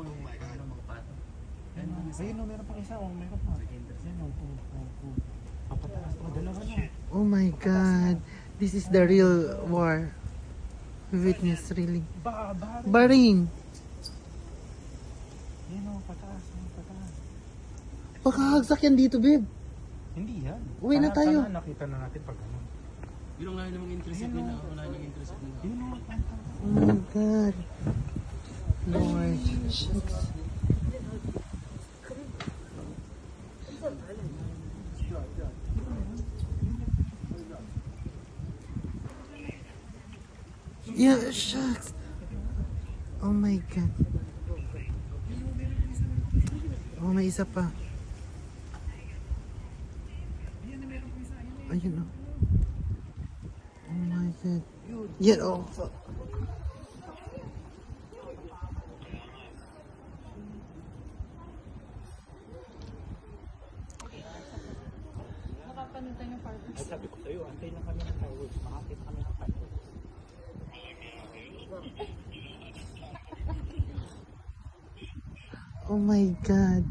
mga pato. Ayun, no, meron pang isa. Oh, meron pa. Yan, oh. Papataas pa. Dalawa na. Oh my God. This is the real war. We witness really. Bahrain. Yan, oh, pataas. Pagkahagsak yan dito, babe. Hindi yan. Uwi na tayo. Sana nakita na natin pag ano. Yun ang layo namang interest nila. Wala nang interest nila. Yun, oh. Oh my God. Lord. Yeah, shucks. Oh my God. Oh, may isa pa. Ayun, oh. Oh my God. Yeah, oh, fuck. Ay, sabi ko sa'yo, antay lang kami ng fireworks. Makakita kami ng fireworks. Oh my God.